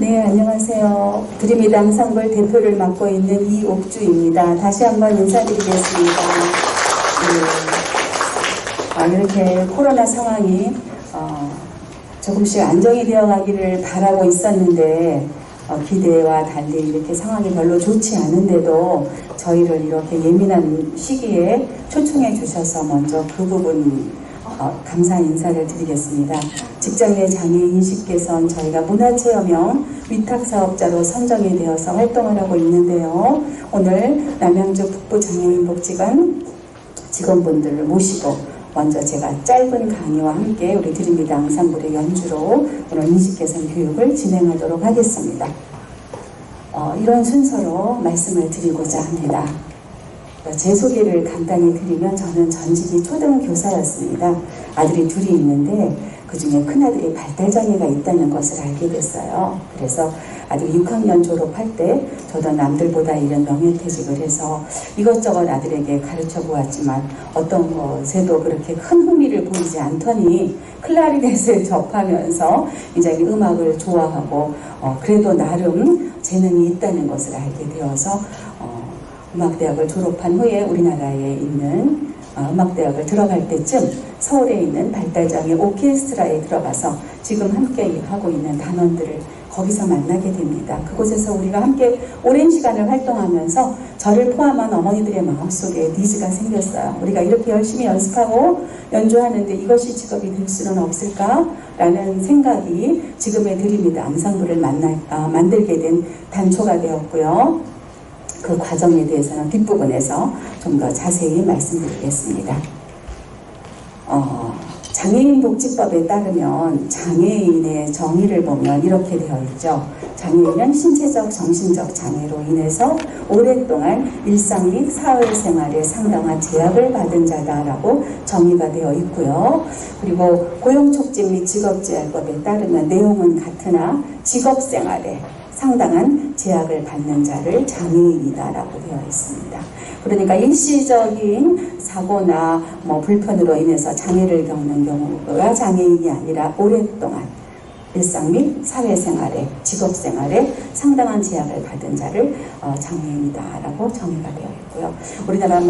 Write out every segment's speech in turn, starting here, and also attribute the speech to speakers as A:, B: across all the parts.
A: 네, 안녕하세요. 드림이당 상벌 대표를 맡고 있는 이옥주입니다. 다시 한번 인사드리겠습니다. 네, 이렇게 코로나 상황이 조금씩 안정이 되어 가기를 바라고 있었는데 기대와 달리 이렇게 상황이 별로 좋지 않은데도 저희를 이렇게 예민한 시기에 초청해 주셔서 먼저 그 부분 감사 인사를 드리겠습니다. 직장내 장애인식개선 저희가 문화체험형 위탁사업자로 선정이 되어서 활동을 하고 있는데요. 오늘 남양주 북부장애인복지관 직원분들을 모시고 먼저 제가 짧은 강의와 함께 우리 드림이당 상벌의 연주로 오늘 인식개선 교육을 진행하도록 하겠습니다. 이런 순서로 말씀을 드리고자 합니다. 제 소개를 간단히 드리면 저는 전직이 초등교사였습니다. 아들이 둘이 있는데 그 중에 큰아들이 발달장애가 있다는 것을 알게 됐어요. 그래서 아들이 6학년 졸업할 때 저도 남들보다 이런 명예퇴직을 해서 이것저것 아들에게 가르쳐 보았지만 어떤 것에도 그렇게 큰 흥미를 보이지 않더니 클라리넷을 접하면서 이제 음악을 좋아하고 그래도 나름 재능이 있다는 것을 알게 되어서 음악대학을 졸업한 후에 우리나라에 있는 음악대학을 들어갈 때쯤 서울에 있는 발달장애 오케스트라에 들어가서 지금 함께 하고 있는 단원들을 거기서 만나게 됩니다. 그곳에서 우리가 함께 오랜 시간을 활동하면서 저를 포함한 어머니들의 마음속에 니즈가 생겼어요. 우리가 이렇게 열심히 연습하고 연주하는데 이것이 직업이 될 수는 없을까? 라는 생각이 지금의 드림이당 상벌을 만들게 된 단초가 되었고요. 그 과정에 대해서는 뒷부분에서 좀 더 자세히 말씀드리겠습니다. 장애인복지법에 따르면 장애인의 정의를 보면 이렇게 되어 있죠. 장애인은 신체적, 정신적 장애로 인해서 오랫동안 일상 및 사회생활에 상당한 제약을 받은 자다라고 정의가 되어 있고요. 그리고 고용촉진 및 직업재활법에 따르면 내용은 같으나 직업생활에 상당한 제약을 받는 자를 장애인이다라고 되어 있습니다. 그러니까 일시적인 사고나 불편으로 인해서 장애를 겪는 경우가 장애인이 아니라 오랫동안 일상 및 사회생활에 직업생활에 상당한 제약을 받은 자를 장애인이다라고 정의가 되어 있고요. 우리나라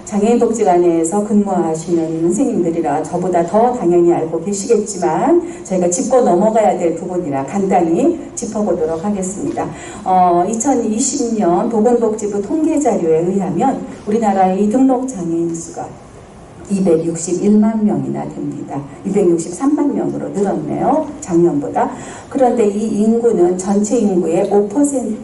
A: 장애인복지관에서 근무하시는 선생님들이라 저보다 더 당연히 알고 계시겠지만 저희가 짚고 넘어가야 될 부분이라 간단히 짚어보도록 하겠습니다. 2020년 보건복지부 통계자료에 의하면 우리나라의 등록 장애인 수가 261만 명이나 됩니다. 263만 명으로 늘었네요. 작년보다. 그런데 이 인구는 전체 인구의 5%에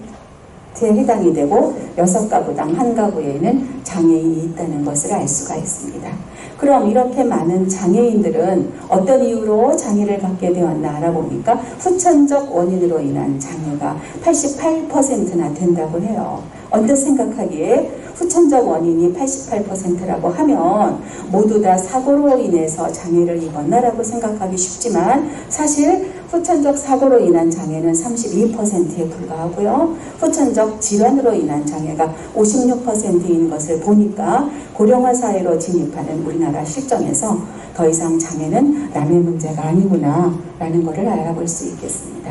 A: 해당이 되고 6가구당 1가구에는 장애인이 있다는 것을 알 수가 있습니다. 그럼 이렇게 많은 장애인들은 어떤 이유로 장애를 갖게 되었나 알아보니까 후천적 원인으로 인한 장애가 88%나 된다고 해요. 언뜻 생각하기에 후천적 원인이 88%라고 하면 모두 다 사고로 인해서 장애를 입었나라고 생각하기 쉽지만 사실 후천적 사고로 인한 장애는 32%에 불과하고요. 후천적 질환으로 인한 장애가 56%인 것을 보니까 고령화 사회로 진입하는 우리나라 실정에서 더 이상 장애는 남의 문제가 아니구나 라는 것을 알아볼 수 있겠습니다.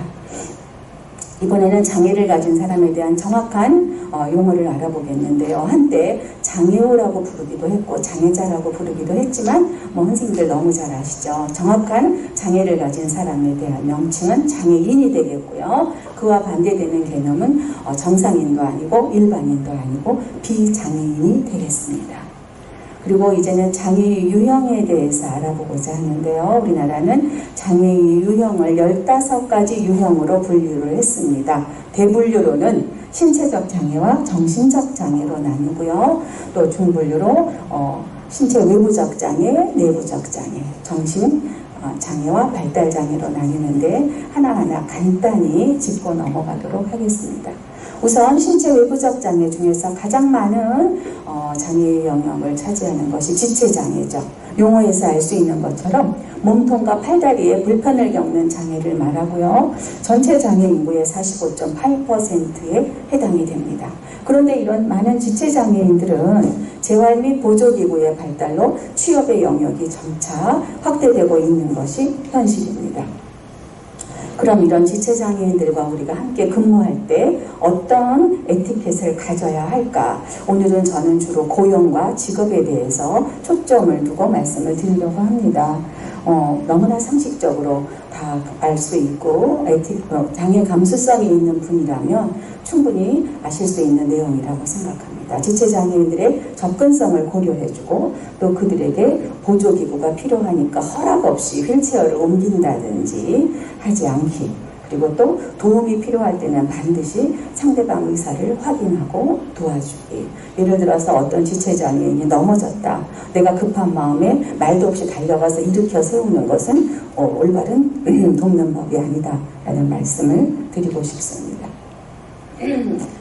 A: 이번에는 장애를 가진 사람에 대한 정확한 용어를 알아보겠는데요. 한때 장애우라고 부르기도 했고 장애자라고 부르기도 했지만 선생님들 너무 잘 아시죠. 정확한 장애를 가진 사람에 대한 명칭은 장애인이 되겠고요. 그와 반대되는 개념은 정상인도 아니고 일반인도 아니고 비장애인이 되겠습니다. 그리고 이제는 장애 유형에 대해서 알아보고자 하는데요. 우리나라는 장애 유형을 15가지 유형으로 분류를 했습니다. 대분류로는 신체적 장애와 정신적 장애로 나누고요. 또 중분류로 신체 외부적 장애, 내부적 장애, 정신 장애와 발달 장애로 나뉘는데 하나하나 간단히 짚고 넘어가도록 하겠습니다. 우선 신체 외부적 장애 중에서 가장 많은 장애의 영역을 차지하는 것이 지체장애죠. 용어에서 알 수 있는 것처럼 몸통과 팔다리에 불편을 겪는 장애를 말하고요. 전체 장애 인구의 45.8%에 해당이 됩니다. 그런데 이런 많은 지체장애인들은 재활 및 보조기구의 발달로 취업의 영역이 점차 확대되고 있는 것이 현실입니다. 그럼 이런 지체장애인들과 우리가 함께 근무할 때 어떤 에티켓을 가져야 할까? 오늘은 저는 주로 고용과 직업에 대해서 초점을 두고 말씀을 드리려고 합니다. 너무나 상식적으로 다 알 수 있고 장애 감수성이 있는 분이라면 충분히 아실 수 있는 내용이라고 생각합니다. 지체장애인들의 접근성을 고려해주고 또 그들에게 보조기구가 필요하니까 허락 없이 휠체어를 옮긴다든지 하지 않기, 그리고 또 도움이 필요할 때는 반드시 상대방 의사를 확인하고 도와주기. 예를 들어서 어떤 지체장애인이 넘어졌다. 내가 급한 마음에 말도 없이 달려가서 일으켜 세우는 것은 올바른 돕는 법이 아니다 라는 말씀을 드리고 싶습니다.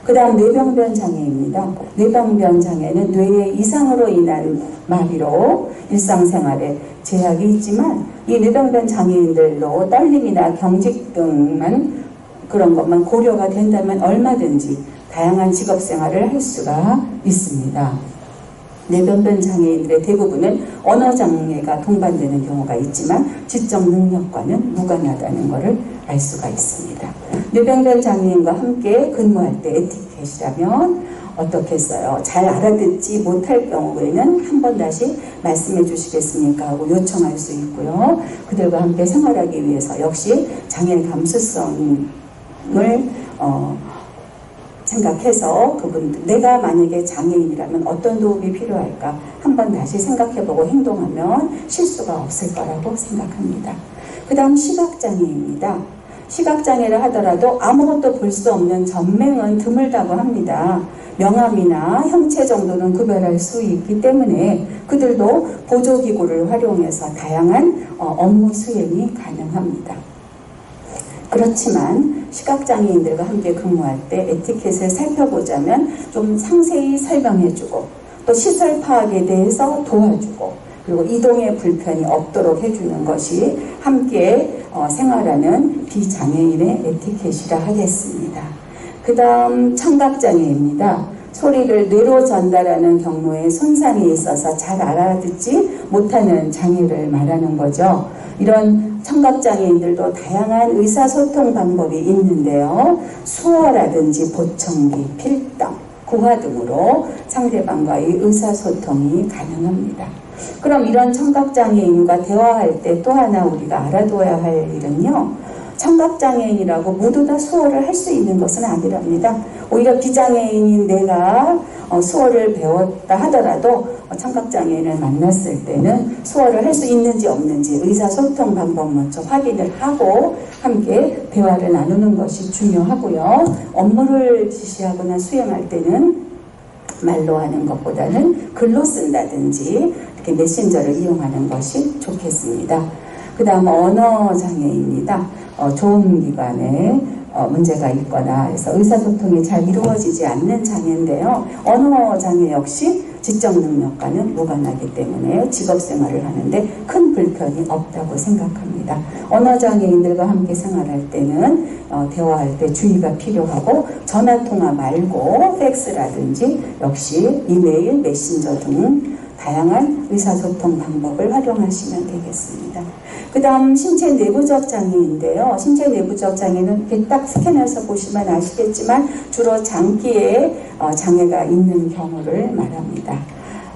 A: 그 다음 뇌병변 장애입니다. 뇌병변 장애는 뇌의 이상으로 인한 마비로 일상생활에 제약이 있지만 이 뇌병변 장애인들로 떨림이나 경직 등만 그런 것만 고려가 된다면 얼마든지 다양한 직업생활을 할 수가 있습니다. 뇌병변 장애인들의 대부분은 언어장애가 동반되는 경우가 있지만 지적 능력과는 무관하다는 것을 알 수가 있습니다. 뇌병변 장애인과 함께 근무할 때 에티켓이라면 어떻겠어요? 잘 알아듣지 못할 경우에는 한 번 다시 말씀해 주시겠습니까? 하고 요청할 수 있고요. 그들과 함께 생활하기 위해서 역시 장애 감수성을 생각해서 그분들, 내가 만약에 장애인이라면 어떤 도움이 필요할까 한번 다시 생각해보고 행동하면 실수가 없을 거라고 생각합니다. 그 다음 시각장애입니다. 시각장애를 하더라도 아무것도 볼 수 없는 전맹은 드물다고 합니다. 명암이나 형체 정도는 구별할 수 있기 때문에 그들도 보조기구를 활용해서 다양한 업무 수행이 가능합니다. 그렇지만 시각장애인들과 함께 근무할 때 에티켓을 살펴보자면 좀 상세히 설명해주고 또 시설 파악에 대해서 도와주고 그리고 이동에 불편이 없도록 해주는 것이 함께 생활하는 비장애인의 에티켓이라 하겠습니다. 그 다음 청각장애입니다. 소리를 뇌로 전달하는 경로에 손상이 있어서 잘 알아듣지 못하는 장애를 말하는 거죠. 이런 청각장애인들도 다양한 의사소통 방법이 있는데요. 수어라든지 보청기, 필담, 구화 등으로 상대방과의 의사소통이 가능합니다. 그럼 이런 청각장애인과 대화할 때 또 하나 우리가 알아둬야 할 일은요. 청각장애인이라고 모두 다 수어를 할 수 있는 것은 아니랍니다. 오히려 비장애인인 내가 수어를 배웠다 하더라도 청각장애인을 만났을 때는 수어를 할 수 있는지 없는지 의사소통 방법 먼저 확인을 하고 함께 대화를 나누는 것이 중요하고요. 업무를 지시하거나 수행할 때는 말로 하는 것보다는 글로 쓴다든지 이렇게 메신저를 이용하는 것이 좋겠습니다. 그 다음 언어장애입니다. 조음기관에 문제가 있거나 해서 의사소통이 잘 이루어지지 않는 장애인데요. 언어장애 역시 지적 능력과는 무관하기 때문에 직업생활을 하는데 큰 불편이 없다고 생각합니다. 언어장애인들과 함께 생활할 때는 대화할 때 주의가 필요하고 전화통화 말고 팩스라든지 역시 이메일, 메신저 등 다양한 의사소통 방법을 활용하시면 되겠습니다. 그 다음 신체 내부적 장애인데요. 신체 내부적 장애는 이렇게 딱 스캔해서 보시면 아시겠지만 주로 장기에 장애가 있는 경우를 말합니다.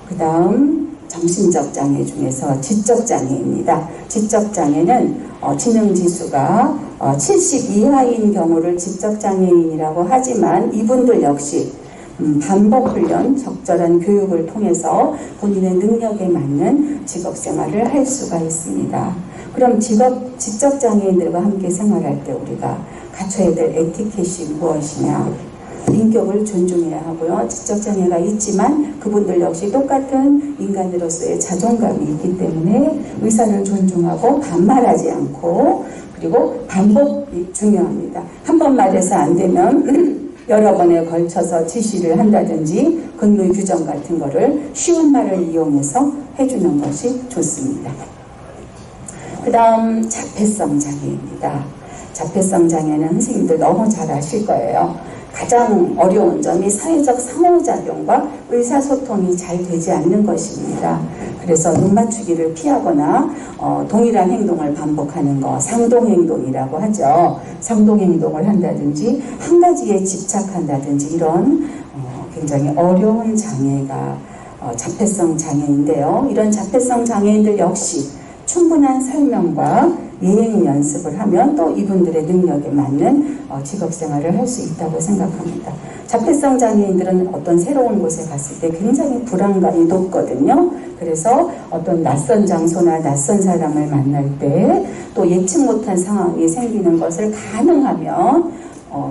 A: 그 다음 정신적 장애 중에서 지적 장애입니다. 지적 장애는 지능지수가 70 이하인 경우를 지적 장애인이라고 하지만 이분들 역시 반복 훈련, 적절한 교육을 통해서 본인의 능력에 맞는 직업생활을 할 수가 있습니다. 그럼 지적 장애인들과 함께 생활할 때 우리가 갖춰야 될 에티켓이 무엇이냐? 인격을 존중해야 하고요. 지적 장애가 있지만 그분들 역시 똑같은 인간으로서의 자존감이 있기 때문에 의사를 존중하고 반말하지 않고 그리고 반복이 중요합니다. 한 번 말해서 안 되면 여러 번에 걸쳐서 지시를 한다든지 근무 규정 같은 거를 쉬운 말을 이용해서 해주는 것이 좋습니다. 그 다음 자폐성 장애입니다. 자폐성 장애는 선생님들 너무 잘 아실 거예요. 가장 어려운 점이 사회적 상호작용과 의사소통이 잘 되지 않는 것입니다. 그래서 눈 맞추기를 피하거나 동일한 행동을 반복하는 거, 상동행동이라고 하죠. 상동행동을 한다든지 한 가지에 집착한다든지 이런 굉장히 어려운 장애가 자폐성 장애인데요. 이런 자폐성 장애인들 역시 충분한 설명과 예행 연습을 하면 또 이분들의 능력에 맞는 직업생활을 할 수 있다고 생각합니다. 자폐성 장애인들은 어떤 새로운 곳에 갔을 때 굉장히 불안감이 높거든요. 그래서 어떤 낯선 장소나 낯선 사람을 만날 때 또 예측 못한 상황이 생기는 것을 가능하면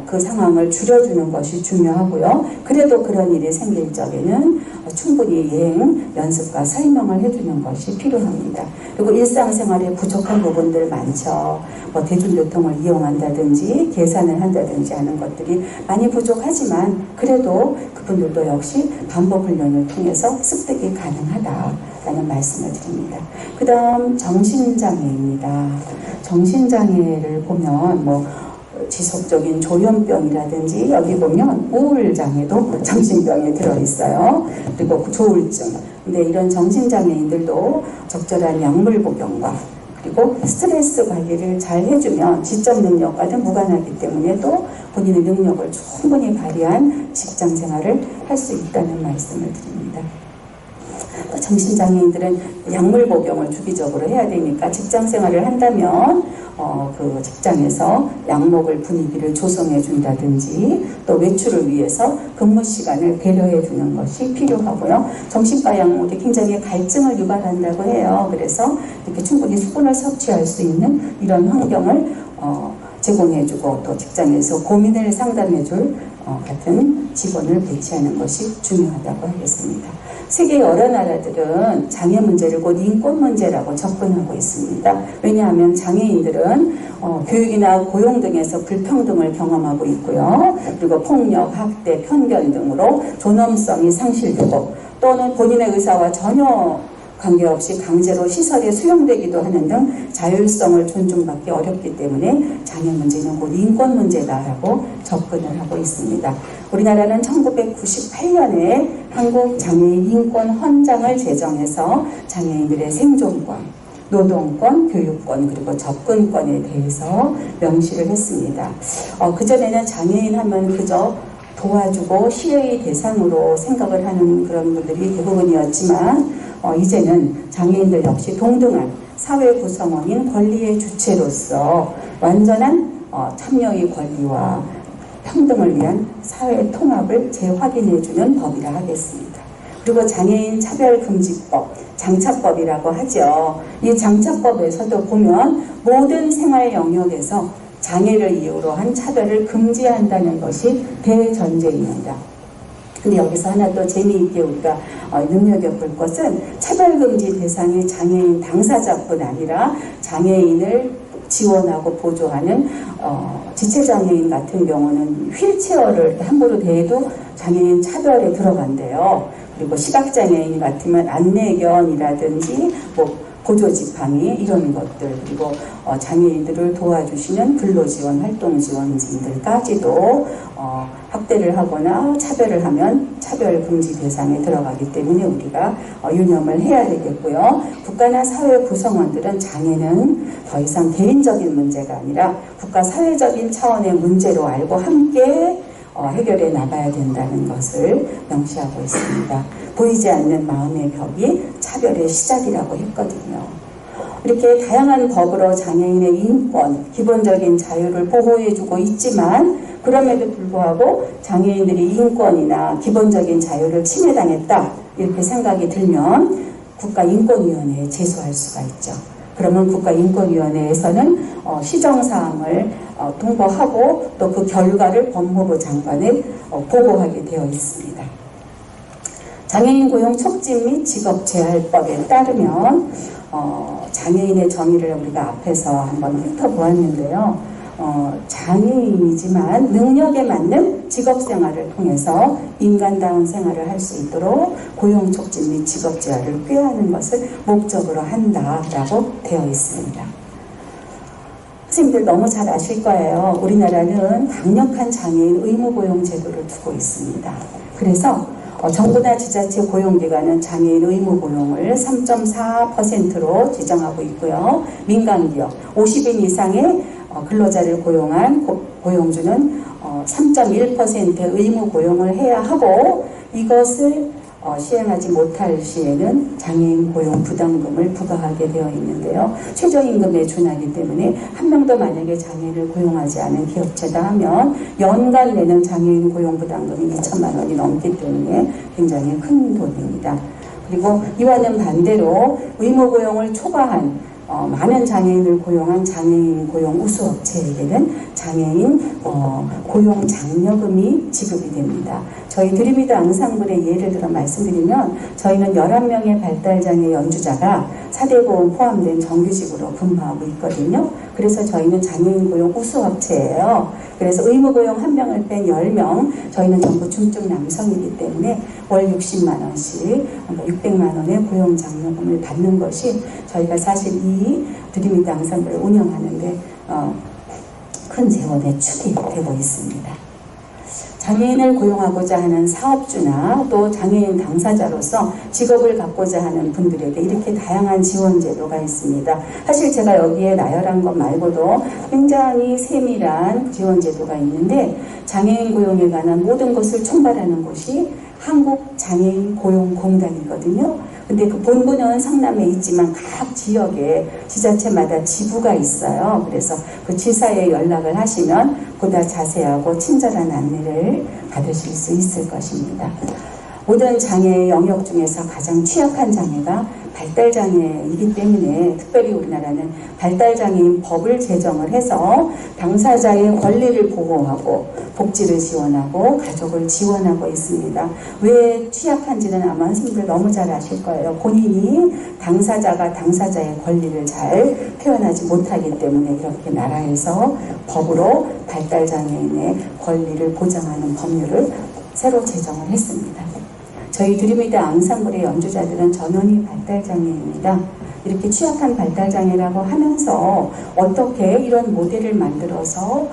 A: 그 상황을 줄여주는 것이 중요하고요. 그래도 그런 일이 생길 적에는 충분히 예행, 연습과 설명을 해주는 것이 필요합니다. 그리고 일상생활에 부족한 부분들 많죠. 대중교통을 이용한다든지 계산을 한다든지 하는 것들이 많이 부족하지만 그래도 그분들도 역시 반복 훈련을 통해서 습득이 가능하다라는 말씀을 드립니다. 그 다음 정신장애입니다. 정신장애를 보면 지속적인 조현병이라든지 여기 보면 우울장애도 정신병에 들어있어요. 그리고 조울증. 근데 이런 정신장애인들도 적절한 약물 복용과 그리고 스트레스 관리를 잘 해주면 지적 능력과는 무관하기 때문에 또 본인의 능력을 충분히 발휘한 직장 생활을 할 수 있다는 말씀을 드립니다. 정신장애인들은 약물 복용을 주기적으로 해야 되니까 직장 생활을 한다면 그 직장에서 약목을 분위기를 조성해 준다든지 또 외출을 위해서 근무 시간을 배려해 주는 것이 필요하고요. 정신과 약물이 굉장히 갈증을 유발한다고 해요. 그래서 이렇게 충분히 수분을 섭취할 수 있는 이런 환경을 제공해주고 또 직장에서 고민을 상담해줄 같은 직원을 배치하는 것이 중요하다고 하겠습니다. 세계 여러 나라들은 장애 문제를 곧 인권 문제라고 접근하고 있습니다. 왜냐하면 장애인들은 교육이나 고용 등에서 불평등을 경험하고 있고요. 그리고 폭력, 학대, 편견 등으로 존엄성이 상실되고 또는 본인의 의사와 전혀 관계없이 강제로 시설에 수용되기도 하는 등 자율성을 존중받기 어렵기 때문에 장애 문제는 곧 인권 문제다라고 접근을 하고 있습니다. 우리나라는 1998년에 한국장애인 인권 헌장을 제정해서 장애인들의 생존권, 노동권, 교육권, 그리고 접근권에 대해서 명시를 했습니다. 그전에는 장애인 하면 그저 도와주고 시혜의 대상으로 생각을 하는 그런 분들이 대부분이었지만 이제는 장애인들 역시 동등한 사회 구성원인 권리의 주체로서 완전한 참여의 권리와 평등을 위한 사회 통합을 재확인해주는 법이라 하겠습니다. 그리고 장애인 차별금지법, 장차법이라고 하죠. 이 장차법에서도 보면 모든 생활 영역에서 장애를 이유로 한 차별을 금지한다는 것이 대전제입니다. 근데 여기서 하나 또 재미있게 우리가 눈여겨볼 것은 차별금지 대상이 장애인 당사자뿐 아니라 장애인을 지원하고 보조하는 지체장애인 같은 경우는 휠체어를 함부로 대해도 장애인 차별에 들어간대요. 그리고 시각장애인 같으면 안내견이라든지 보조지팡이 이런 것들 그리고 장애인들을 도와주시는 근로지원, 활동지원진들까지도 학대를 하거나 차별을 하면 차별금지 대상에 들어가기 때문에 우리가 유념을 해야 되겠고요. 국가나 사회 구성원들은 장애는 더 이상 개인적인 문제가 아니라 국가 사회적인 차원의 문제로 알고 함께 해결해 나가야 된다는 것을 명시하고 있습니다. 보이지 않는 마음의 벽이 차별의 시작이라고 했거든요. 이렇게 다양한 법으로 장애인의 인권, 기본적인 자유를 보호해주고 있지만 그럼에도 불구하고 장애인들이 인권이나 기본적인 자유를 침해당했다 이렇게 생각이 들면 국가인권위원회에 제소할 수가 있죠. 그러면 국가인권위원회에서는 시정사항을 통보하고 또 그 결과를 법무부 장관에 보고하게 되어 있습니다. 장애인 고용 촉진 및 직업재활법에 따르면 장애인의 정의를 우리가 앞에서 한번 훑어보았는데요. 장애인이지만 능력에 맞는 직업생활을 통해서 인간다운 생활을 할 수 있도록 고용 촉진 및 직업재활을 꾀하는 것을 목적으로 한다라고 되어 있습니다. 선생님들 너무 잘 아실 거예요. 우리나라는 강력한 장애인 의무고용 제도를 두고 있습니다. 그래서 정부나 지자체 고용기관은 장애인 의무고용을 3.4%로 지정하고 있고요. 민간기업 50인 이상의 근로자를 고용한 고용주는 3.1%의 의무고용을 해야 하고, 이것을 시행하지 못할 시에는 장애인 고용 부담금을 부과하게 되어 있는데요. 최저임금에 준하기 때문에 한 명도 만약에 장애인을 고용하지 않은 기업체다 하면 연간 내는 장애인 고용 부담금이 2천만 원이 넘기 때문에 굉장히 큰 돈입니다. 그리고 이와는 반대로 의무고용을 초과한 많은 장애인을 고용한 장애인 고용 우수업체에게는 장애인 고용 장려금이 지급이 됩니다. 저희 드림이드 앙상블의 예를 들어 말씀드리면, 저희는 11명의 발달장애 연주자가 4대 보험 포함된 정규직으로 근무하고 있거든요. 그래서 저희는 장애인 고용 우수업체예요. 그래서 의무고용 1명을 뺀 10명, 저희는 전부 중증 남성이기 때문에 월 60만 원씩, 그러니까 600만 원의 고용 장려금을 받는 것이 저희가 사실 이 드림이드 앙상블을 운영하는데 큰 재원의 축이 되고 있습니다. 장애인을 고용하고자 하는 사업주나 또 장애인 당사자로서 직업을 갖고자 하는 분들에게 이렇게 다양한 지원 제도가 있습니다. 사실 제가 여기에 나열한 것 말고도 굉장히 세밀한 지원 제도가 있는데, 장애인 고용에 관한 모든 것을 총괄하는 곳이 한국장애인고용공단이거든요. 근데 그 본부는 성남에 있지만 각 지역에 지자체마다 지부가 있어요. 그래서 그 지사에 연락을 하시면 보다 자세하고 친절한 안내를 받으실 수 있을 것입니다. 모든 장애의 영역 중에서 가장 취약한 장애가 발달장애이기 때문에 특별히 우리나라는 발달장애인 법을 제정을 해서 당사자의 권리를 보호하고 복지를 지원하고 가족을 지원하고 있습니다. 왜 취약한지는 아마 선생님들 너무 잘 아실 거예요. 본인이 당사자가 당사자의 권리를 잘 표현하지 못하기 때문에 이렇게 나라에서 법으로 발달장애인의 권리를 보장하는 법률을 새로 제정을 했습니다. 저희 드림이드 앙상블의 연주자들은 전원이 발달장애입니다. 이렇게 취약한 발달장애라고 하면서 어떻게 이런 모델을 만들어서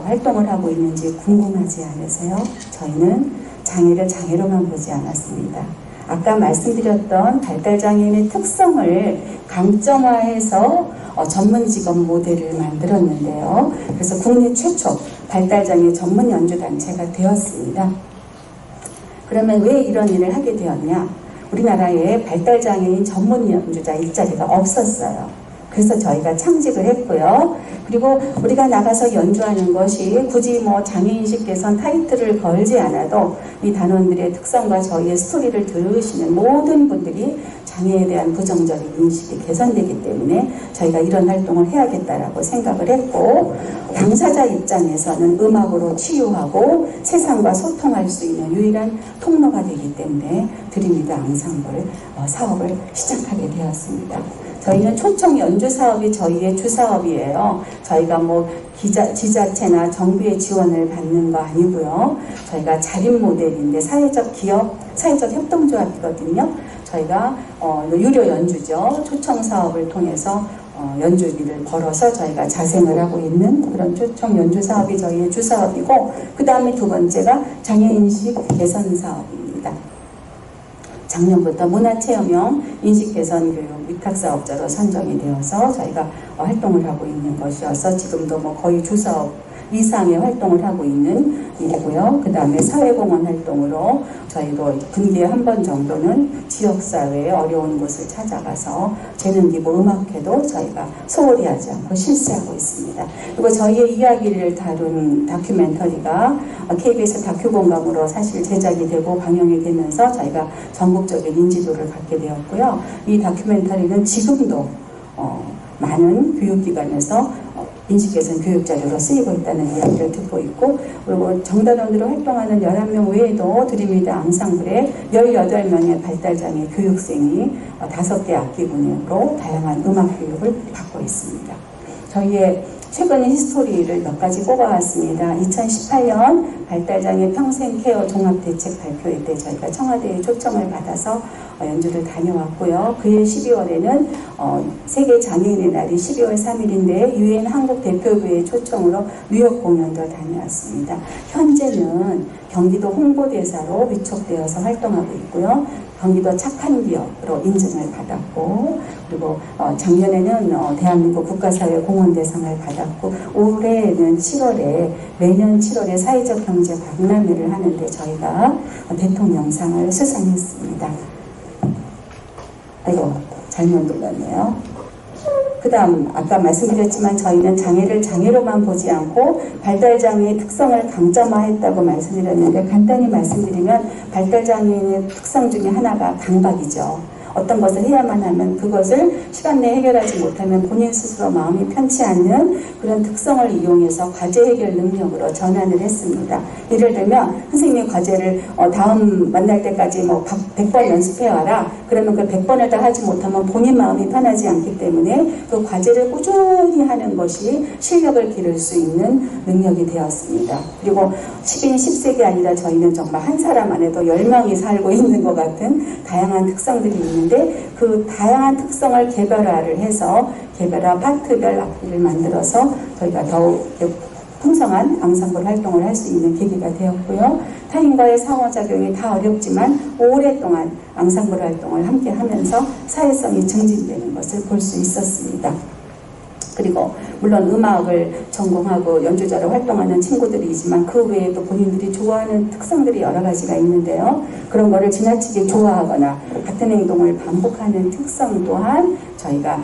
A: 활동을 하고 있는지 궁금하지 않으세요? 저희는 장애를 장애로만 보지 않았습니다. 아까 말씀드렸던 발달장애인의 특성을 강점화해서 전문 직업 모델을 만들었는데요. 그래서 국내 최초 발달장애 전문 연주단체가 되었습니다. 그러면 왜 이런 일을 하게 되었냐? 우리나라에 발달장애인 전문 연주자 일자리가 없었어요. 그래서 저희가 창직을 했고요. 그리고 우리가 나가서 연주하는 것이 굳이 장애인식 개선 타이틀을 걸지 않아도 이 단원들의 특성과 저희의 스토리를 들으시는 모든 분들이 장애에 대한 부정적인 인식이 개선되기 때문에 저희가 이런 활동을 해야겠다라고 생각을 했고, 당사자 입장에서는 음악으로 치유하고 세상과 소통할 수 있는 유일한 통로가 되기 때문에 드림이드 앙상블 사업을 시작하게 되었습니다. 저희는 초청 연주 사업이 저희의 주사업이에요. 저희가 지자체나 정부의 지원을 받는 거 아니고요. 저희가 자립 모델인데 사회적 기업, 사회적 협동조합이거든요. 저희가 유료 연주죠. 초청 사업을 통해서 연주비를 벌어서 저희가 자생을 하고 있는 그런 초청 연주 사업이 저희의 주사업이고, 그 다음에 두 번째가 장애인식 개선 사업입니다. 작년부터 문화체험형 인식개선교육 위탁사업자로 선정이 되어서 저희가 활동을 하고 있는 것이어서 지금도 거의 주사업 이상의 활동을 하고 있는 일이고요. 그 다음에 사회공헌 활동으로 저희도 분기에 한 번 정도는 지역사회의 어려운 곳을 찾아가서 재능기부 음악회도 저희가 소홀히 하지 않고 실시하고 있습니다. 그리고 저희의 이야기를 다룬 다큐멘터리가 KBS 다큐공감으로 사실 제작이 되고 방영이 되면서 저희가 전국적인 인지도를 갖게 되었고요. 이 다큐멘터리는 지금도 많은 교육기관에서 인식개선 교육자료로 쓰이고 있다는 이야기를 듣고 있고, 그리고 정단원으로 활동하는 11명 외에도 드림이드 앙상블에 18명의 발달장애 교육생이 5개 악기군으로 다양한 음악 교육을 받고 있습니다. 저희의 최근의 히스토리를 몇 가지 꼽아왔습니다. 2018년 발달장애 평생 케어 종합대책 발표회 때 저희가 청와대의 초청을 받아서 연주를 다녀왔고요. 그해 12월에는 세계 장애인의 날이 12월 3일인데 유엔 한국 대표부의 초청으로 뉴욕 공연도 다녀왔습니다. 현재는 경기도 홍보대사로 위촉되어서 활동하고 있고요. 경기도 착한 기업으로 인증을 받았고, 그리고 작년에는 대한민국 국가사회 공헌대상을 받았고, 올해는 7월에, 매년 7월에 사회적 경제 박람회를 하는데 저희가 대통령상을 수상했습니다. 아이고, 잘못 눌렀네요. 그 다음 아까 말씀드렸지만 저희는 장애를 장애로만 보지 않고 발달장애의 특성을 강점화했다고 말씀드렸는데, 간단히 말씀드리면 발달장애의 특성 중에 하나가 강박이죠. 어떤 것을 해야만 하면 그것을 시간 내에 해결하지 못하면 본인 스스로 마음이 편치 않는 그런 특성을 이용해서 과제 해결 능력으로 전환을 했습니다. 예를 들면 선생님이 과제를 다음 만날 때까지 100번 연습해와라. 그러면 그 100번을 다 하지 못하면 본인 마음이 편하지 않기 때문에 그 과제를 꾸준히 하는 것이 실력을 기를 수 있는 능력이 되었습니다. 그리고 10인 10색이 아니라 저희는 정말 한 사람 안에도 10명이 살고 있는 것 같은 다양한 특성들이 있는데, 그 다양한 특성을 개별화를 해서 개별화 파트별 악기를 만들어서 저희가 더욱 풍성한 앙상블 활동을 할 수 있는 계기가 되었고요. 타인과의 상호작용이 다 어렵지만 오랫동안 앙상블 활동을 함께 하면서 사회성이 증진되는 것을 볼 수 있었습니다. 그리고 물론 음악을 전공하고 연주자로 활동하는 친구들이지만 그 외에도 본인들이 좋아하는 특성들이 여러 가지가 있는데요. 그런 거를 지나치게 좋아하거나 같은 행동을 반복하는 특성 또한 저희가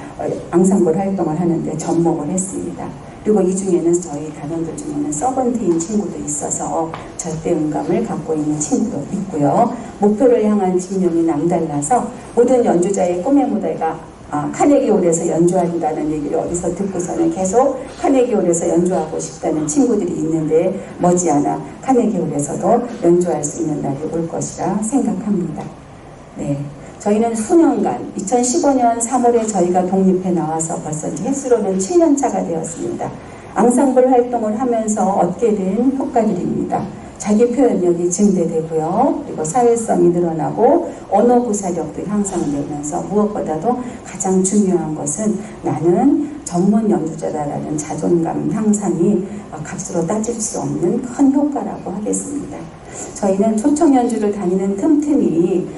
A: 앙상블 활동을 하는데 접목을 했습니다. 그리고 이 중에는 저희 단원들 중에는 서번트인 친구도 있어서 절대 음감을 갖고 있는 친구도 있고요. 목표를 향한 집념이 남달라서 모든 연주자의 꿈의 무대가 카네기홀에서 연주한다는 얘기를 어디서 듣고서는 계속 카네기홀에서 연주하고 싶다는 친구들이 있는데, 머지않아 카네기홀에서도 연주할 수 있는 날이 올 것이라 생각합니다. 네, 저희는 수년간 2015년 3월에 저희가 독립해 나와서 벌써 횟수로는 7년 차가 되었습니다. 앙상블 활동을 하면서 얻게 된 효과들입니다. 자기 표현력이 증대되고요. 그리고 사회성이 늘어나고 언어 구사력도 향상되면서 무엇보다도 가장 중요한 것은 나는 전문 연주자다라는 자존감 향상이 값으로 따질 수 없는 큰 효과라고 하겠습니다. 저희는 초청 연주를 다니는 틈틈이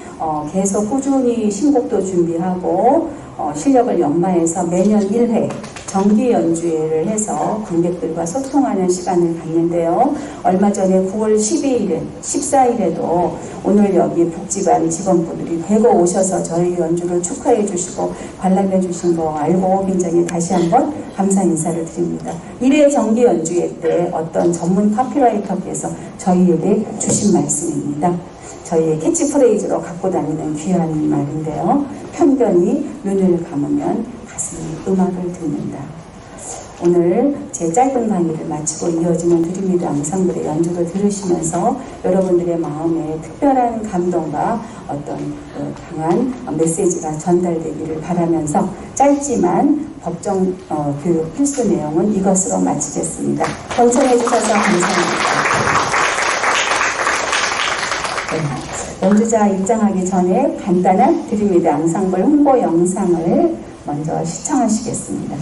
A: 계속 꾸준히 신곡도 준비하고 실력을 연마해서 매년 1회 정기 연주회를 해서 관객들과 소통하는 시간을 갖는데요. 얼마 전에 9월 12일에 14일에도 오늘 여기 복지관 직원분들이 대거 오셔서 저희 연주를 축하해 주시고 관람해 주신 거 알고 굉장히 다시 한번 감사 인사를 드립니다. 1회 정기 연주회 때 어떤 전문 카피라이터께서 저희에게 주신 말씀입니다. 저희의 캐치프레이즈로 갖고 다니는 귀한 말인데요. 편견이 눈을 감으면 가슴이 음악을 듣는다. 오늘 제 짧은 강의를 마치고 이어지는 드림미드 앙상블의 연주를 들으시면서 여러분들의 마음에 특별한 감동과 어떤 강한 메시지가 전달되기를 바라면서 짧지만 법정 교육 필수 내용은 이것으로 마치겠습니다. 경청해 주셔서 감사합니다. 네, 연주자 입장하기 전에 간단한 드림미드 앙상블 홍보 영상을 먼저 시청하시겠습니다.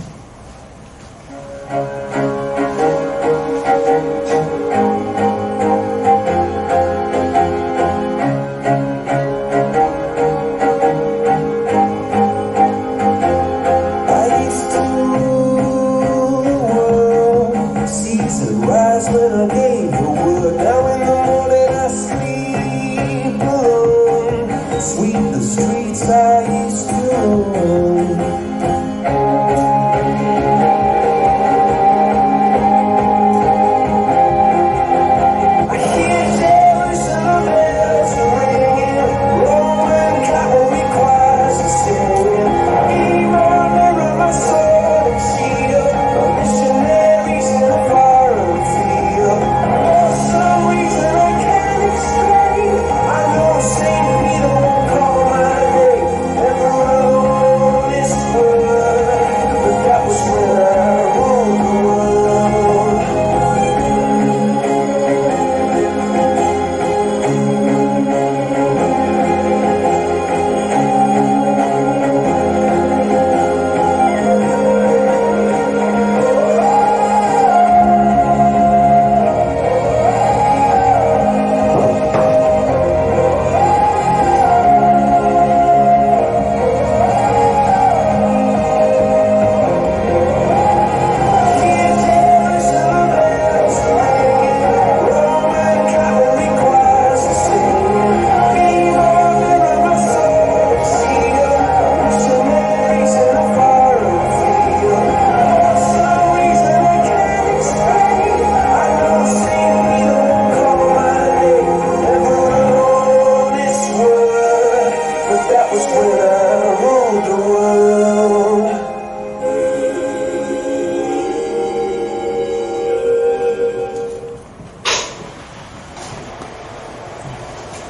B: Sweep the streets I used to roam.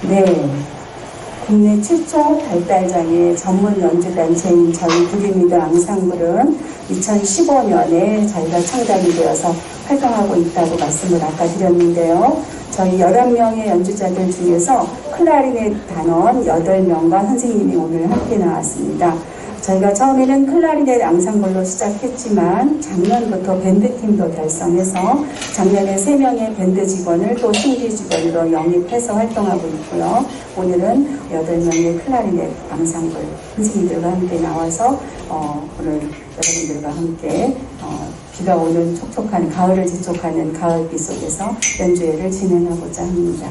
A: 네. 국내 최초 발달장애 전문 연주단체인 저희 드림이드 앙상블은 2015년에 저희가 창단이 되어서 활동하고 있다고 말씀을 아까 드렸는데요. 저희 11명의 연주자들 중에서 클라리넷 단원 8명과 선생님이 오늘 함께 나왔습니다. 저희가 처음에는 클라리넷 앙상블로 시작했지만 작년부터 밴드팀도 결성해서 작년에 3명의 밴드 직원을 또 신규 직원으로 영입해서 활동하고 있고요. 오늘은 8명의 클라리넷 앙상블 선생님들과 함께 나와서 오늘 여러분들과 함께 비가 오는 촉촉한 가을을 지촉하는 가을비 속에서 연주회를 진행하고자 합니다.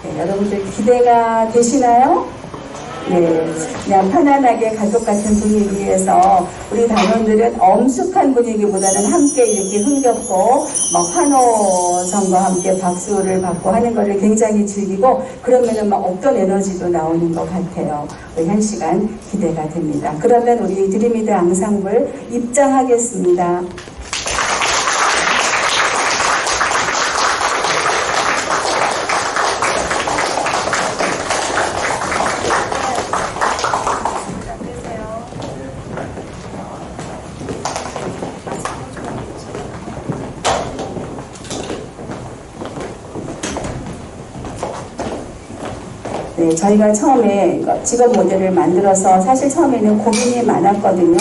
A: 네, 여러분들 기대가 되시나요? 네, 그냥 편안하게 가족 같은 분위기에서 우리 단원들은 엄숙한 분위기보다는 함께 이렇게 흥겹고 막 환호성과 함께 박수를 받고 하는 것을 굉장히 즐기고 그러면은 막 없던 에너지도 나오는 것 같아요. 우리 한 시간 기대가 됩니다. 그러면 우리 드림이드 앙상블 입장하겠습니다. 네, 저희가 처음에 직업 모델을 만들어서 사실 처음에는 고민이 많았거든요.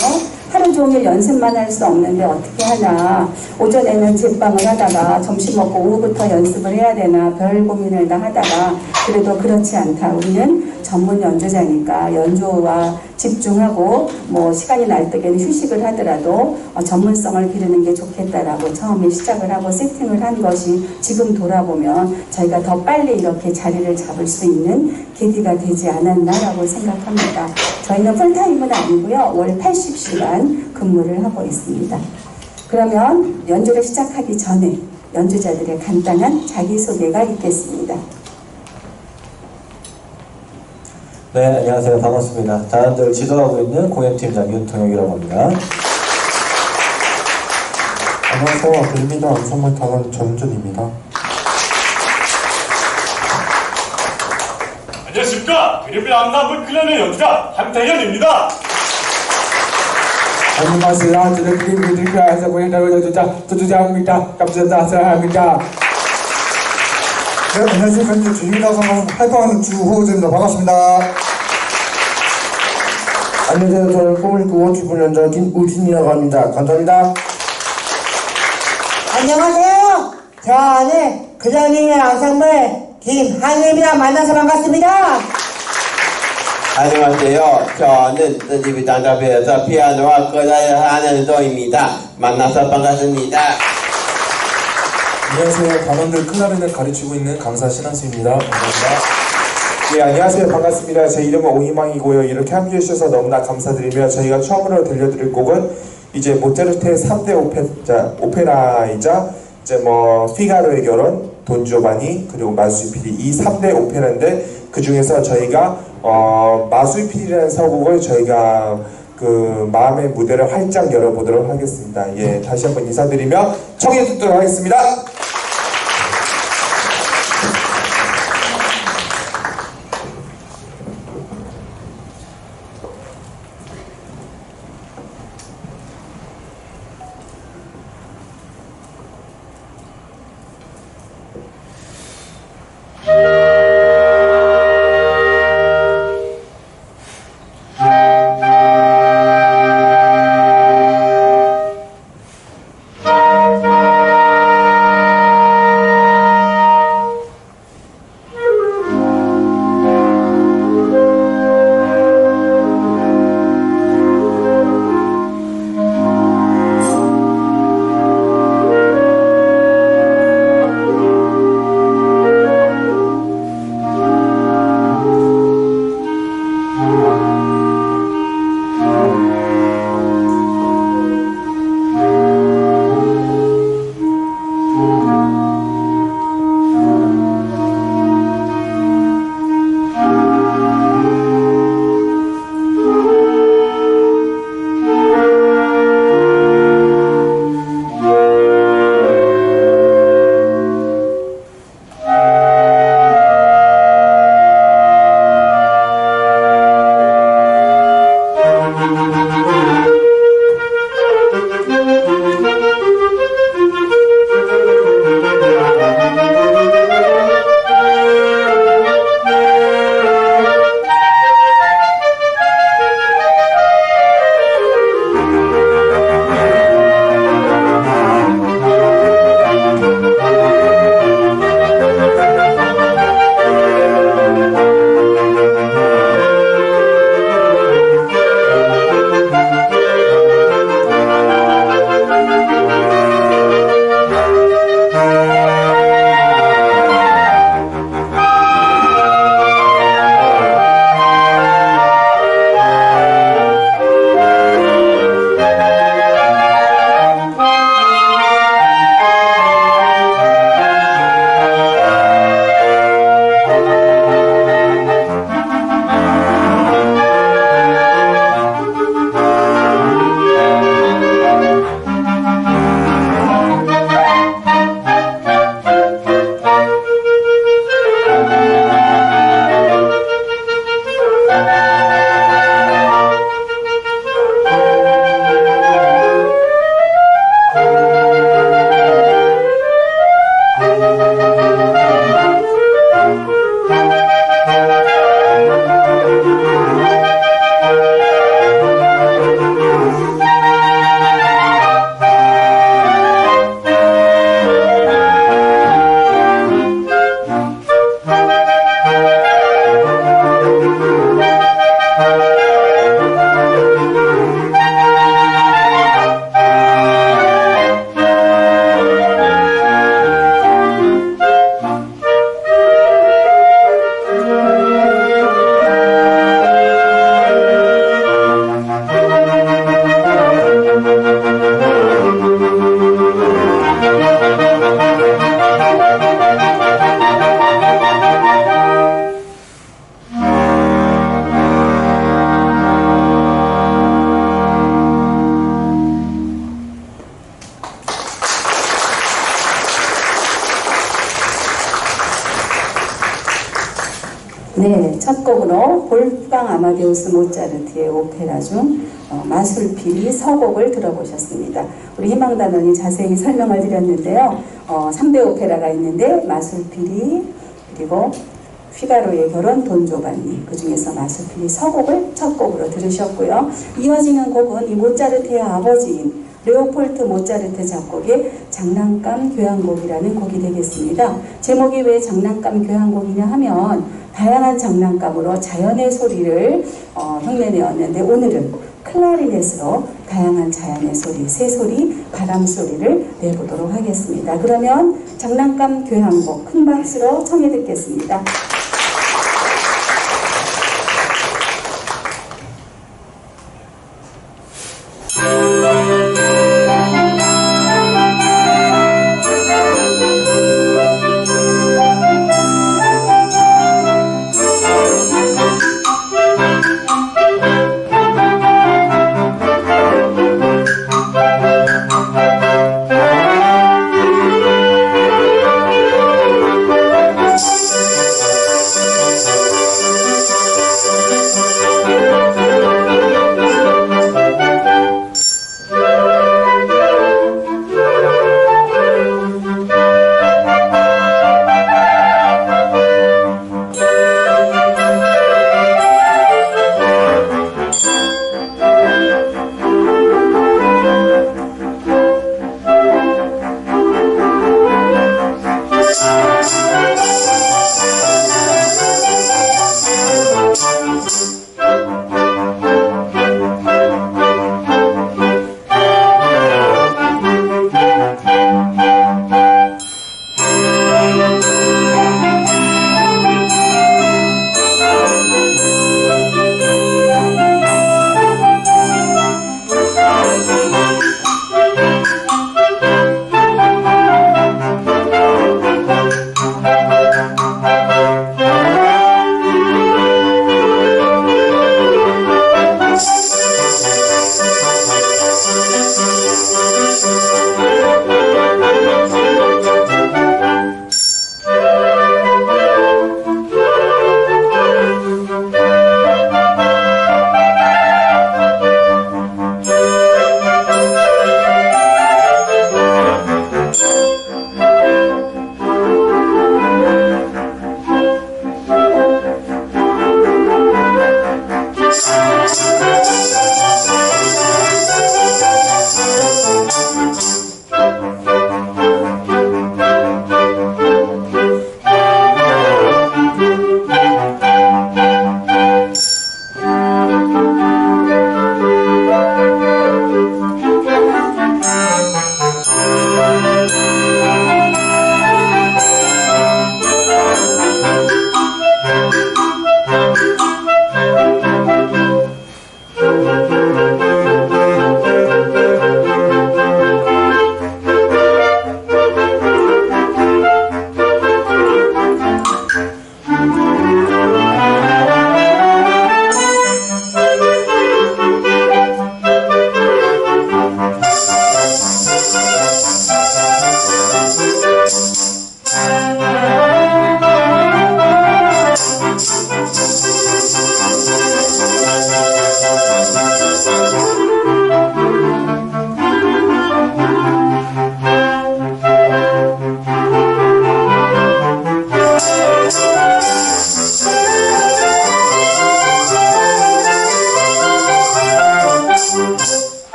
A: 하루 종일 연습만 할 수 없는데 어떻게 하나. 오전에는 제빵을 하다가 점심 먹고 오후부터 연습을 해야 되나 별 고민을 다 하다가 그래도 그렇지 않다. 우리는 전문 연주자니까 연주와 집중하고 뭐 시간이 날 때에는 휴식을 하더라도 전문성을 기르는 게 좋겠다라고 처음에 시작을 하고 세팅을 한 것이 지금 돌아보면 저희가 더 빨리 이렇게 자리를 잡을 수 있는 계기가 되지 않았나라고 생각합니다. 저희는 풀타임은 아니고요. 월 80시간 근무를 하고 있습니다. 그러면 연주를 시작하기 전에 연주자들의 간단한 자기소개가 있겠습니다.
B: 네, 안녕하세요. 반갑습니다. 단원들을 지도하고 있는 공연팀장 윤통혁이라고 합니다.
C: 안녕하세요. 드림이드 앙상블 단원 전준입니다.
D: 안녕하십니까. 드림이드 앙상블 클랜의 연주자 한태현입니다.
C: 안녕하세요. 저는 드림이드 앙상블 단원 연주자 조주장입니다. 감사합니다. 사랑합니다. 네, 안녕하십니까. 드림이드 앙상블 활동하는 주호재입니다. 반갑습니다.
E: 안녕하세요. 저는 꿈을 꾸고 죽은 연주자 김우진이라고 합니다. 감사합니다.
F: 안녕하세요. 저는 그전의 앙상블 김한일입니다. 만나서 반갑습니다.
G: 안녕하세요. 저는 드림이드 앙상블에서 피아노와歌를 하는 도입니다. 만나서 반갑습니다.
C: 안녕하세요. 단원들 클라리넷 가르치고 있는 강사 신한수입니다. 감사합니다.
H: 네, 안녕하세요. 반갑습니다. 제 이름은 오희망이고요. 이렇게 함께 해주셔서 너무나 감사드리며 저희가 처음으로 들려드릴 곡은 이제 모차르트의 3대 오페라이자 이제 뭐 피가로의 결혼, 돈조바니 그리고 마수피디 이 3대 오페라인데 그 중에서 저희가 마수피디라는 서곡을 저희가 그 마음의 무대를 활짝 열어보도록 하겠습니다. 예, 다시 한번 인사드리며 청해 듣도록 하겠습니다.
A: 네, 첫 곡으로 볼프강 아마데우스 모차르트의 오페라 중 마술피리 서곡을 들어보셨습니다. 우리 희망단원이 자세히 설명을 드렸는데요. 3대 오페라가 있는데 마술피리 그리고 피가로의 결혼 돈조반니, 그 중에서 마술피리 서곡을 첫 곡으로 들으셨고요. 이어지는 곡은 이 모차르트의 아버지인 레오폴트 모차르트 작곡의 장난감 교향곡이라는 곡이 되겠습니다. 제목이 왜 장난감 교향곡이냐 하면 다양한 장난감으로 자연의 소리를 흉내내었는데, 오늘은 클라리넷으로 다양한 자연의 소리, 새소리, 바람 소리를 내보도록 하겠습니다. 그러면 장난감 교향곡 큰 박수로 청해 듣겠습니다.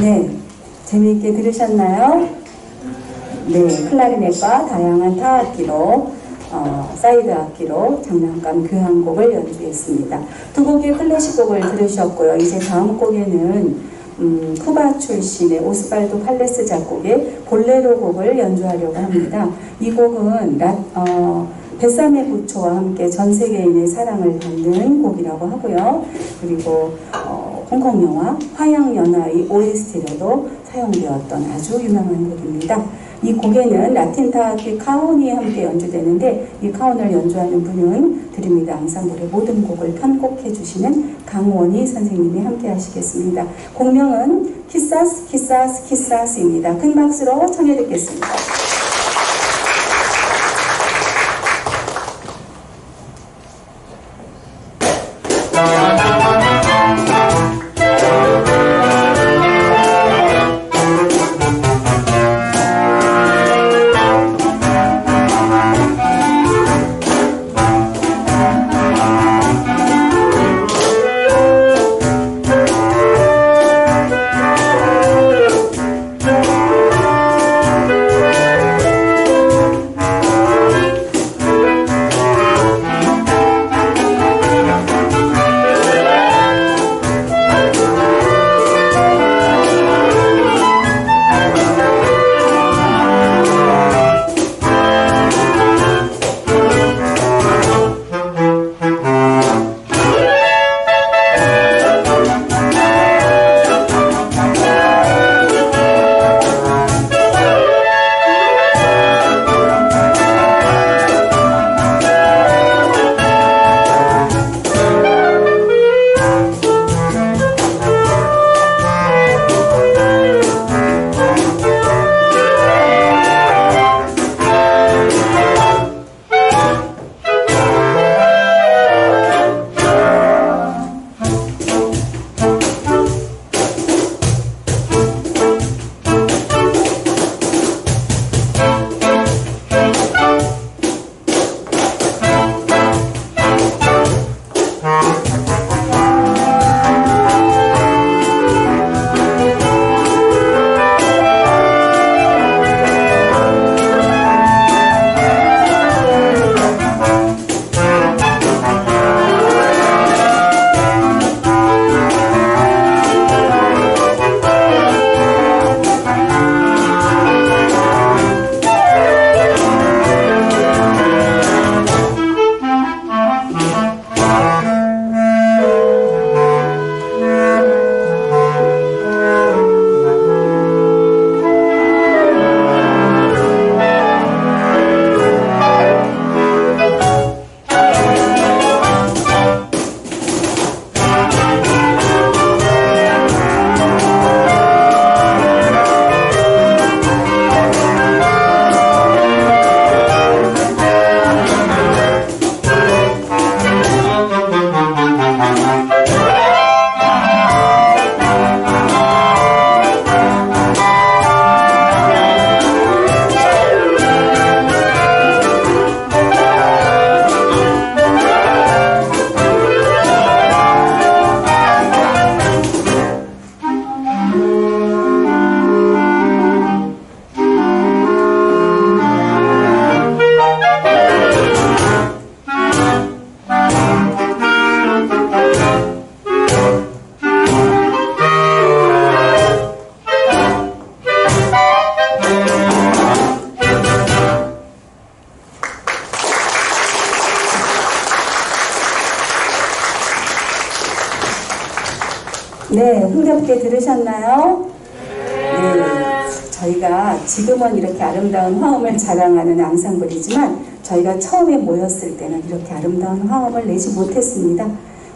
A: 네, 재미있게 들으셨나요? 네, 클라리넷과 다양한 타악기로 사이드 악기로 장난감 교향곡을 연주했습니다. 두 곡의 클래식 곡을 들으셨고요. 이제 다음 곡에는 쿠바 출신의 오스발도 팔레스 작곡의 볼레로 곡을 연주하려고 합니다. 이 곡은 뱃삼의 부초와 함께 전 세계인의 사랑을 받는 곡이라고 하고요. 그리고 홍콩 영화 화양연화의 OST로도 사용되었던 아주 유명한 곡입니다. 이 곡에는 라틴 타악기 카온이 함께 연주되는데 이 카온을 연주하는 분은 드립니다 앙상블의 모든 곡을 편곡해 주시는 강원희 선생님이 함께 하시겠습니다. 곡명은 키사스 키사스 키사스입니다. 큰 박수로 청해 듣겠습니다. 네, 흥겹게 들으셨나요? 네, 저희가 지금은 이렇게 아름다운 화음을 자랑하는 앙상블이지만 저희가 처음에 모였을 때는 이렇게 아름다운 화음을 내지 못했습니다.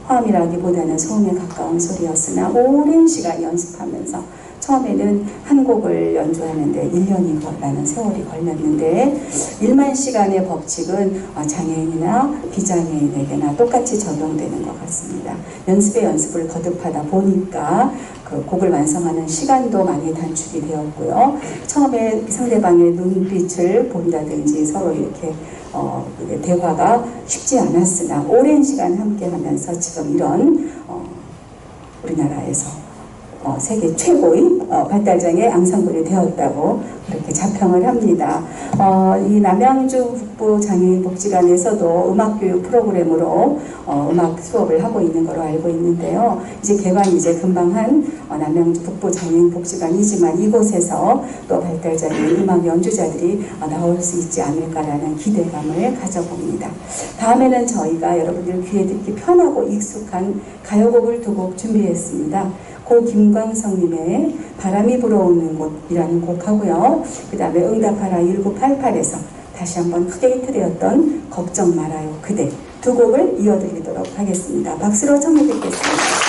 A: 화음이라기보다는 소음에 가까운 소리였으나 오랜 시간 연습하면서 처음에는 한 곡을 연주하는데 1년이라는 세월이 걸렸는데 1만 시간의 법칙은 장애인이나 비장애인에게나 똑같이 적용되는 것 같습니다. 연습에 연습을 거듭하다 보니까 그 곡을 완성하는 시간도 많이 단축이 되었고요. 처음에 상대방의 눈빛을 본다든지 서로 이렇게 대화가 쉽지 않았으나 오랜 시간 함께 하면서 지금 이런 우리나라에서 세계 최고의 발달장애 앙상블이 되었다고 그렇게 자평을 합니다. 이 남양주 북부장애인복지관에서도 음악교육 프로그램으로 음악 수업을 하고 있는 걸로 알고 있는데요. 이제 개관이 이제 금방 한 남양주 북부장애인복지관이지만 이곳에서 또 발달장애인 음악 연주자들이 나올 수 있지 않을까라는 기대감을 가져봅니다. 다음에는 저희가 여러분들 귀에 듣기 편하고 익숙한 가요곡을 두 곡 준비했습니다. 고 김광석님의 바람이 불어오는 곳이라는 곡하고요. 그 다음에 응답하라 1988에서 다시 한번 크게 히트되었던 걱정 말아요 그대 두 곡을 이어드리도록 하겠습니다. 박수로 청해 듣겠습니다.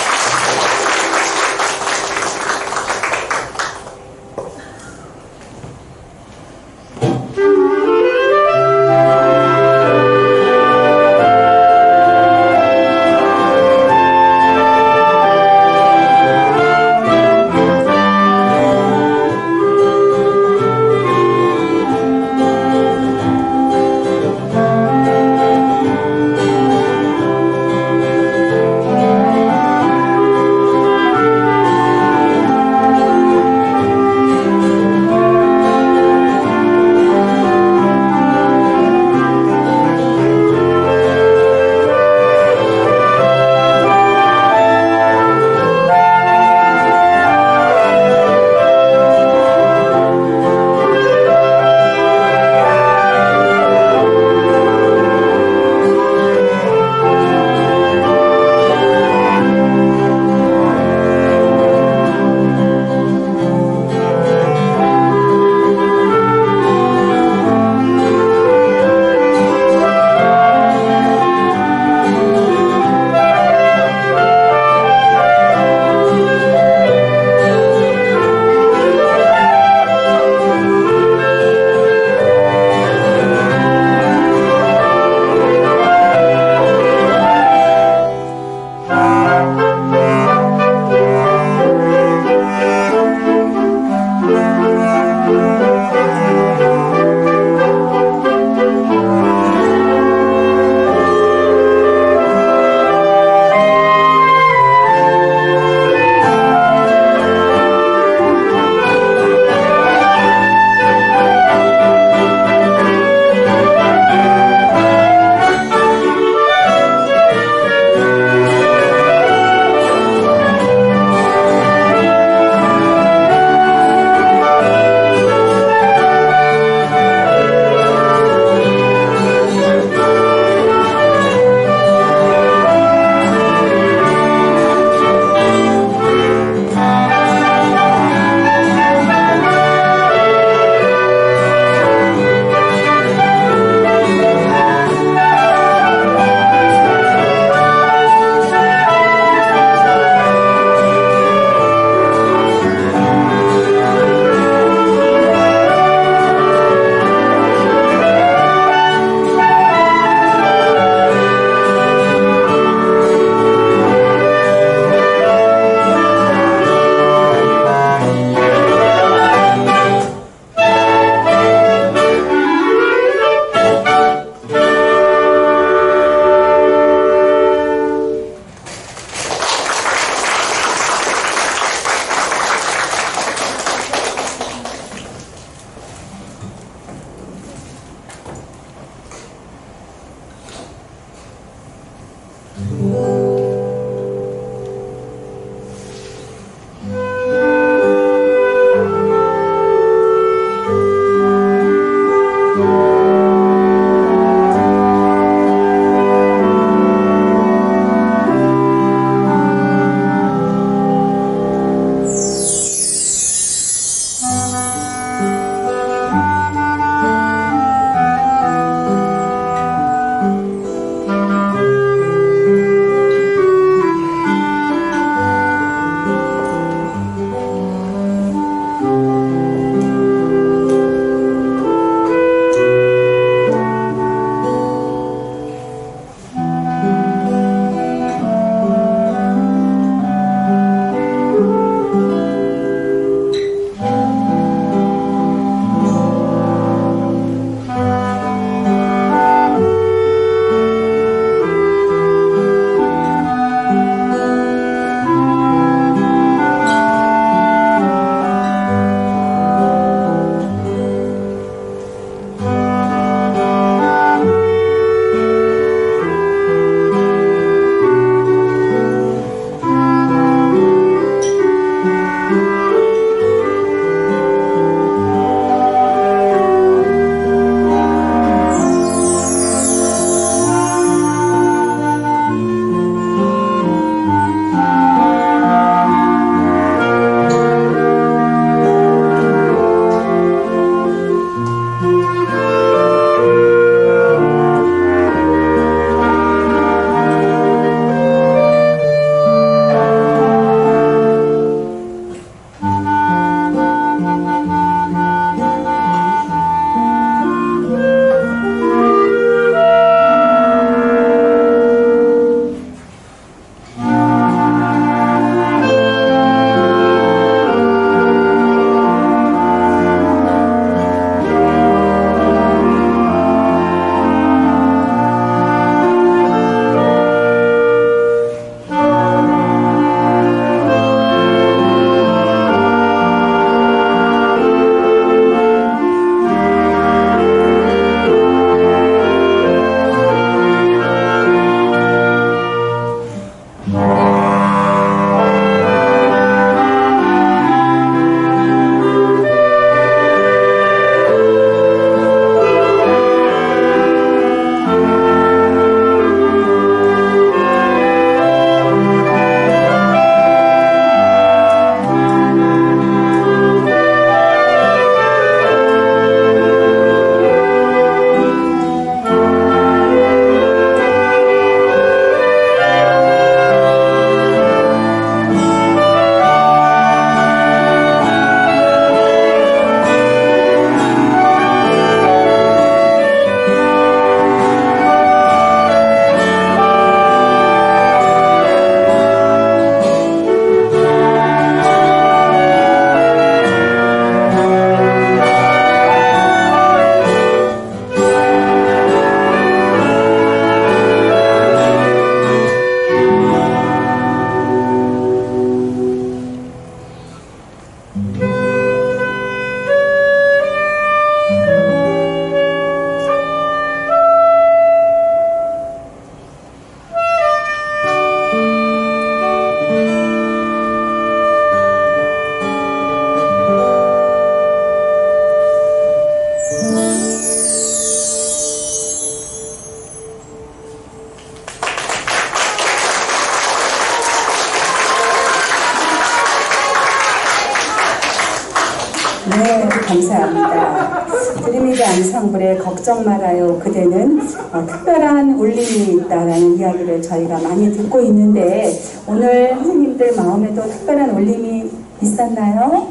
A: 네, 감사합니다. 드림이드 앙상블의 걱정 말아요 그대는 특별한 울림이 있다라는 이야기를 저희가 많이 듣고 있는데 오늘 선생님들 마음에도 특별한 울림이 있었나요?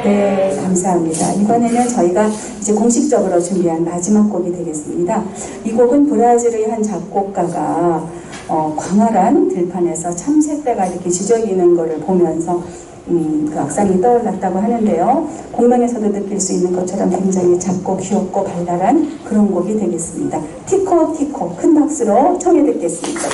A: 네, 감사합니다. 이번에는 저희가 이제 공식적으로 준비한 마지막 곡이 되겠습니다. 이 곡은 브라질의 한 작곡가가 광활한 들판에서 참새떼가 이렇게 지저귀는 거를 보면서 그 악상이 떠올랐다고 하는데요. 공연에서도 느낄 수 있는 것처럼 굉장히 작고 귀엽고 발랄한 그런 곡이 되겠습니다. 티코 티코 큰 박수로 청해 듣겠습니다.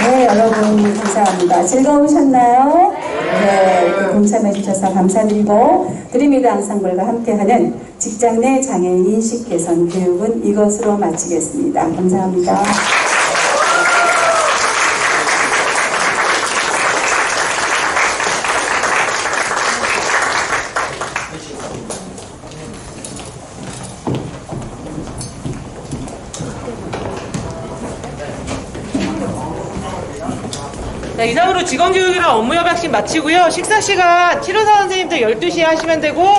A: 네, 여러분 감사합니다. 즐거우셨나요? 네, 동참해 주셔서 감사드리고 드림이드 앙상블과 함께하는 직장 내 장애인 인식 개선 교육은 이것으로 마치겠습니다. 감사합니다.
I: 자, 이상으로 직원교육이랑 업무협약식 마치고요. 식사 시간 치료사 선생님들 12시에 하시면 되고